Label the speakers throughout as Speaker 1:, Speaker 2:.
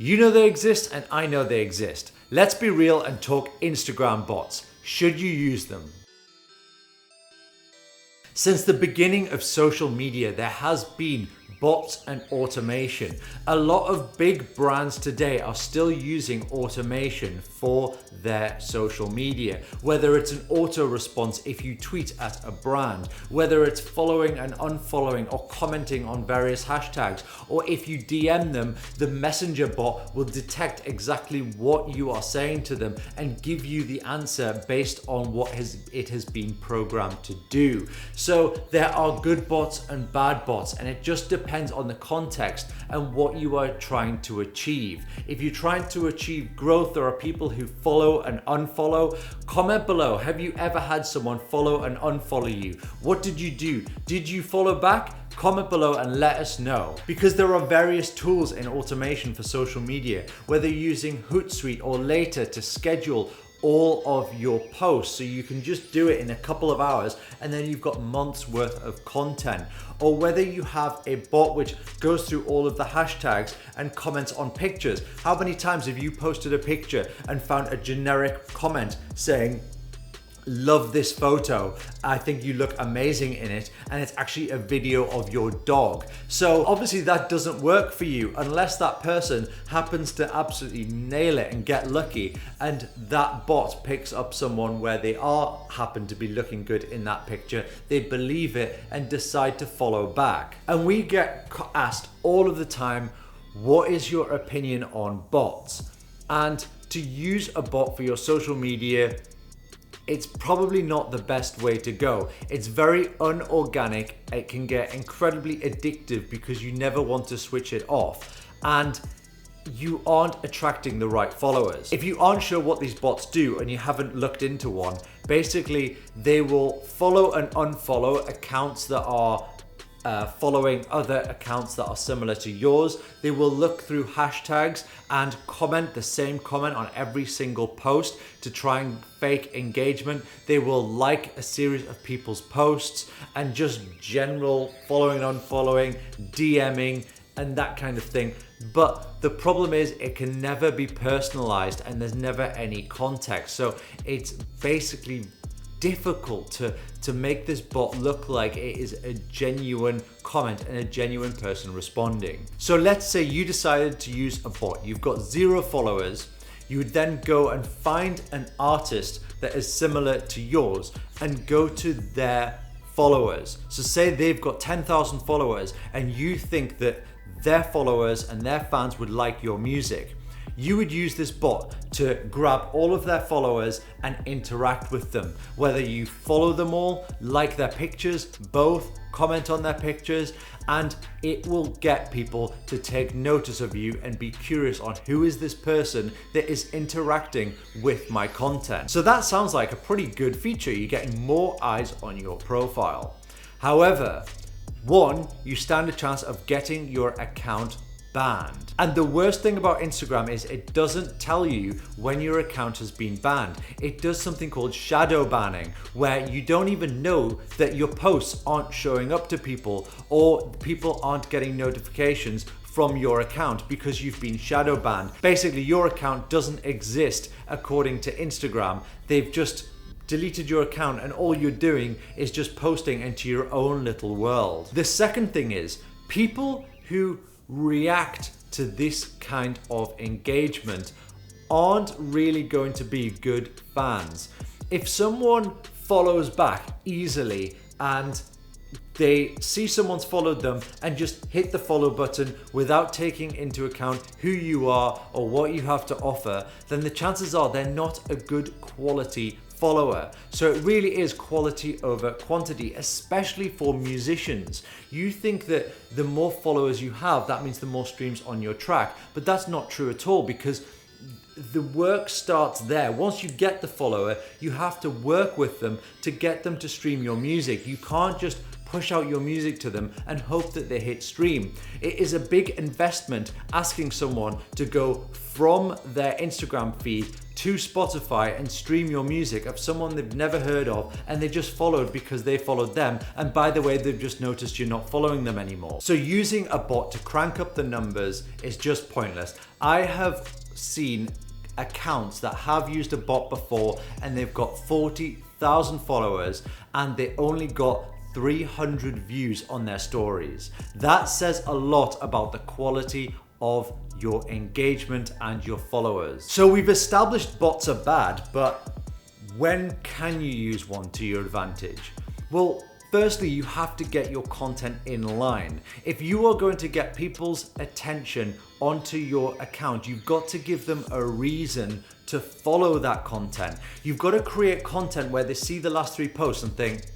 Speaker 1: You know they exist and I know they exist. Let's be real and talk Instagram bots. Should you use them? Since the beginning of social media, there has been bots and automation. A lot of big brands today are still using automation for their social media. Whether it's an auto response if you tweet at a brand, whether it's following and unfollowing or commenting on various hashtags, or if you DM them, the messenger bot will detect exactly what you are saying to them and give you the answer based on what it has been programmed to do. So there are good bots and bad bots, and it just depends on the context and what you are trying to achieve. If you're trying to achieve growth, there are people who follow and unfollow. Comment below, have you ever had someone follow and unfollow you? What did you do? Did you follow back? Comment below and let us know. Because there are various tools in automation for social media, whether you're using Hootsuite or Later to schedule all of your posts, so you can just do it in a couple of hours and then you've got months worth of content. Or whether you have a bot which goes through all of the hashtags and comments on pictures. How many times have you posted a picture and found a generic comment saying, "Love this photo, I think you look amazing in it," and it's actually a video of your dog? So obviously that doesn't work for you unless that person happens to absolutely nail it and get lucky, and that bot picks up someone where they happen to be looking good in that picture, they believe it and decide to follow back. And we get asked all of the time, what is your opinion on bots? And to use a bot for your social media, it's probably not the best way to go. It's very unorganic. It can get incredibly addictive because you never want to switch it off. And you aren't attracting the right followers. If you aren't sure what these bots do and you haven't looked into one, basically they will follow and unfollow accounts that are following other accounts that are similar to yours. They will look through hashtags and comment the same comment on every single post to try and fake engagement. They will like a series of people's posts and just general following and unfollowing, DMing, and that kind of thing. But the problem is it can never be personalized and there's never any context. So it's basically difficult to make this bot look like it is a genuine comment and a genuine person responding. So let's say you decided to use a bot. You've got 0 followers. You would then go and find an artist that is similar to yours and go to their followers. So say they've got 10,000 followers and you think that their followers and their fans would like your music. You would use this bot to grab all of their followers and interact with them. Whether you follow them all, like their pictures, both, comment on their pictures, and it will get people to take notice of you and be curious on who is this person that is interacting with my content. So that sounds like a pretty good feature. You're getting more eyes on your profile. However, one, you stand a chance of getting your account banned. And the worst thing about Instagram is it doesn't tell you when your account has been banned. It does something called shadow banning, where you don't even know that your posts aren't showing up to people or people aren't getting notifications from your account because you've been shadow banned. Basically, your account doesn't exist according to Instagram. They've just deleted your account and all you're doing is just posting into your own little world. The second thing is people who react to this kind of engagement aren't really going to be good fans. If someone follows back easily and they see someone's followed them and just hit the follow button without taking into account who you are or what you have to offer, then the chances are they're not a good quality follower. So it really is quality over quantity, especially for musicians. You think that the more followers you have, that means the more streams on your track, but that's not true at all, because the work starts there. Once you get the follower, you have to work with them to get them to stream your music. You can't just push out your music to them and hope that they hit stream. It is a big investment asking someone to go from their Instagram feed to Spotify and stream your music of someone they've never heard of and they just followed because they followed them, and by the way, they've just noticed you're not following them anymore. So using a bot to crank up the numbers is just pointless. I have seen accounts that have used a bot before and they've got 40,000 followers and they only got 300 views on their stories. That says a lot about the quality of your engagement and your followers. So we've established bots are bad, but when can you use one to your advantage? Well, firstly, you have to get your content in line. If you are going to get people's attention onto your account, you've got to give them a reason to follow that content. You've got to create content where they see the last 3 posts and think,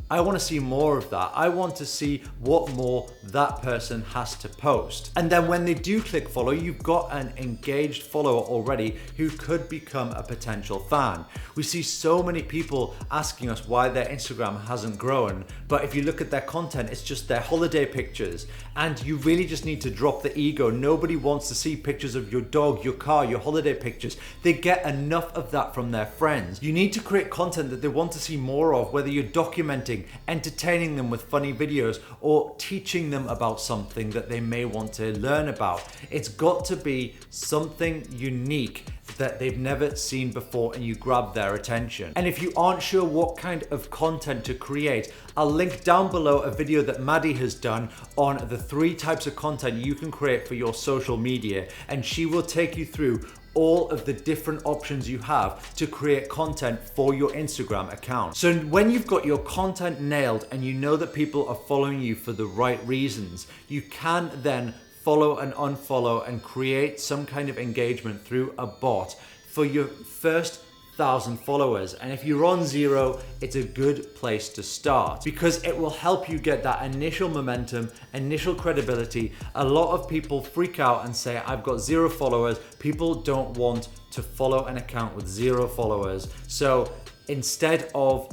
Speaker 1: I want to see more of that. I want to see what more that person has to post. And then when they do click follow, you've got an engaged follower already who could become a potential fan. We see so many people asking us why their Instagram hasn't grown, but if you look at their content, it's just their holiday pictures. And you really just need to drop the ego. Nobody wants to see pictures of your dog, your car, your holiday pictures. They get enough of that from their friends. You need to create content that they want to see more of, whether you're documenting, entertaining them with funny videos, or teaching them about something that they may want to learn about. It's got to be something unique that they've never seen before and you grab their attention. And if you aren't sure what kind of content to create, I'll link down below a video that Maddie has done on the 3 types of content you can create for your social media, and she will take you through all of the different options you have to create content for your Instagram account. So when you've got your content nailed and you know that people are following you for the right reasons, you can then follow and unfollow and create some kind of engagement through a bot for your first 1,000 followers. And if you're on 0, it's a good place to start because it will help you get that initial momentum, initial credibility. A lot of people freak out and say, I've got 0 followers. People don't want to follow an account with 0 followers. So instead of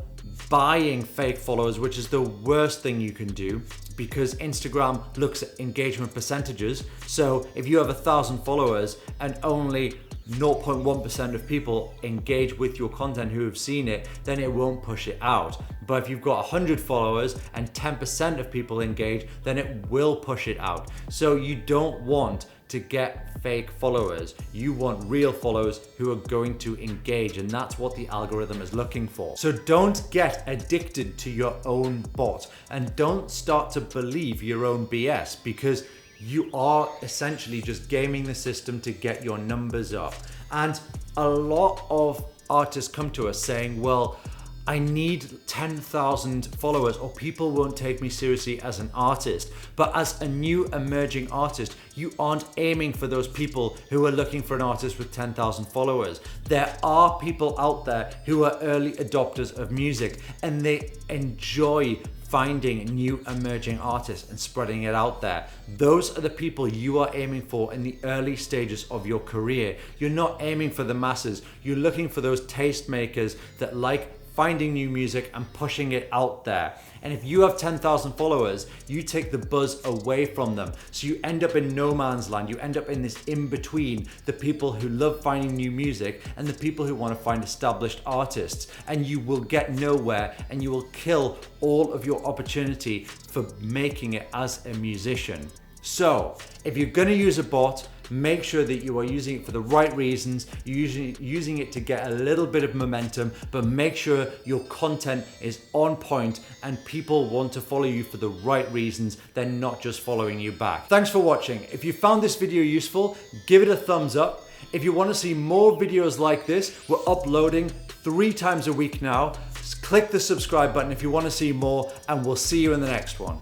Speaker 1: buying fake followers, which is the worst thing you can do, because Instagram looks at engagement percentages. So if you have 1,000 followers and only 0.1% of people engage with your content who have seen it, then it won't push it out. But if you've got 100 followers and 10% of people engage, then it will push it out. So you don't want to get fake followers. You want real followers who are going to engage, and that's what the algorithm is looking for. So don't get addicted to your own bot and don't start to believe your own BS, because you are essentially just gaming the system to get your numbers up. And a lot of artists come to us saying, well, I need 10,000 followers or people won't take me seriously as an artist. But as a new emerging artist, you aren't aiming for those people who are looking for an artist with 10,000 followers. There are people out there who are early adopters of music and they enjoy finding new emerging artists and spreading it out there. Those are the people you are aiming for in the early stages of your career. You're not aiming for the masses. You're looking for those tastemakers that like finding new music and pushing it out there. And if you have 10,000 followers, you take the buzz away from them. So you end up in no man's land. You end up in this in between the people who love finding new music and the people who want to find established artists. And you will get nowhere and you will kill all of your opportunity for making it as a musician. So if you're going to use a bot, make sure that you are using it for the right reasons. You're using it to get a little bit of momentum, but make sure your content is on point and people want to follow you for the right reasons. They're not just following you back. Thanks for watching. If you found this video useful, give it a thumbs up. If you want to see more videos like this, we're uploading 3 times a week now. Just click the subscribe button if you want to see more, and we'll see you in the next one.